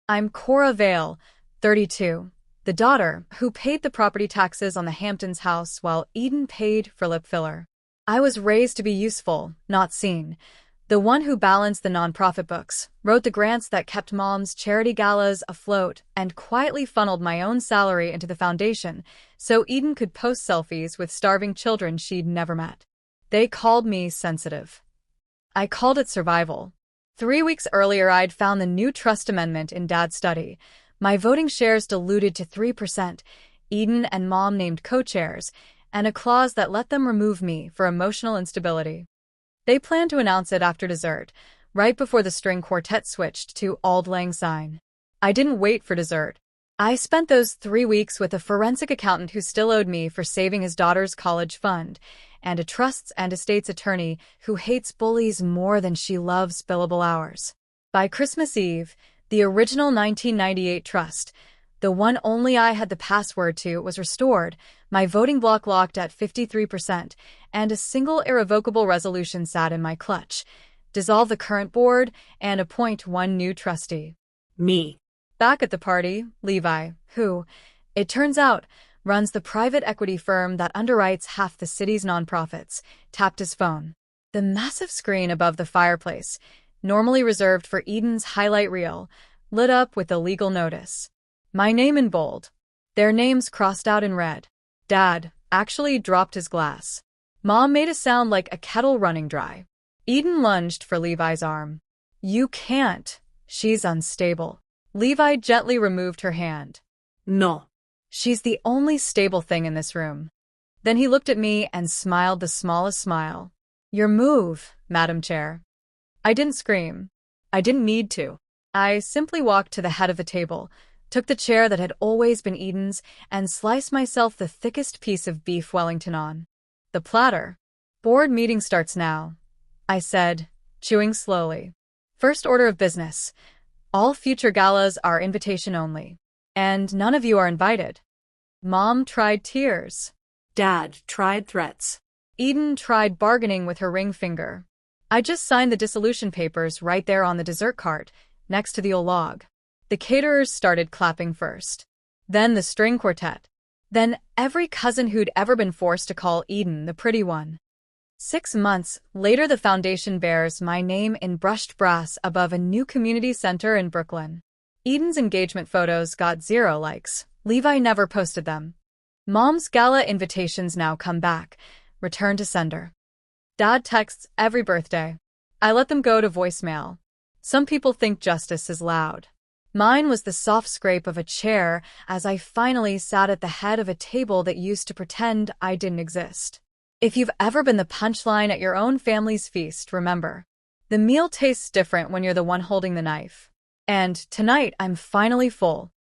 I'm Cora Vale, 32, the daughter who paid the property taxes on the Hamptons house while Eden paid for lip filler. I was raised to be useful, not seen. The one who balanced the nonprofit books, wrote the grants that kept Mom's charity galas afloat, and quietly funneled my own salary into the foundation so Eden could post selfies with starving children she'd never met. They called me sensitive. I called it survival. 3 weeks earlier, I'd found the new trust amendment in Dad's study. My voting shares diluted to 3%, Eden and Mom named co-chairs, and a clause that let them remove me for emotional instability. They planned to announce it after dessert, right before the string quartet switched to Auld Lang Syne. I didn't wait for dessert. I spent those 3 weeks with a forensic accountant who still owed me for saving his daughter's college fund, and a trusts and estates attorney who hates bullies more than she loves billable hours. By Christmas Eve, the original 1998 trust, the one only I had the password to, was restored, my voting block locked at 53%, and a single irrevocable resolution sat in my clutch: dissolve the current board and appoint one new trustee. Me. Back at the party, Levi, who, it turns out, runs the private equity firm that underwrites half the city's nonprofits, tapped his phone. The massive screen above the fireplace, normally reserved for Eden's highlight reel, lit up with a legal notice. My name in bold. Their names crossed out in red. Dad actually dropped his glass. Mom made a sound like a kettle running dry. Eden lunged for Levi's arm. You can't. She's unstable. Levi gently removed her hand. No. She's the only stable thing in this room. Then he looked at me and smiled the smallest smile. Your move, Madam Chair. I didn't scream. I didn't need to. I simply walked to the head of the table, took the chair that had always been Eden's, and sliced myself the thickest piece of beef Wellington on the platter. Board meeting starts now, I said, chewing slowly. First order of business. All future galas are invitation only, and none of you are invited. Mom tried tears. Dad tried threats. Eden tried bargaining with her ring finger. I just signed the dissolution papers right there on the dessert cart, next to the old log. The caterers started clapping first. Then the string quartet. Then every cousin who'd ever been forced to call Eden the pretty one. 6 months later, the foundation bears my name in brushed brass above a new community center in Brooklyn. Eden's engagement photos got 0 likes. Levi never posted them. Mom's gala invitations now come back. Return to sender. Dad texts every birthday. I let them go to voicemail. Some people think justice is loud. Mine was the soft scrape of a chair as I finally sat at the head of a table that used to pretend I didn't exist. If you've ever been the punchline at your own family's feast, remember, the meal tastes different when you're the one holding the knife. And tonight, I'm finally full.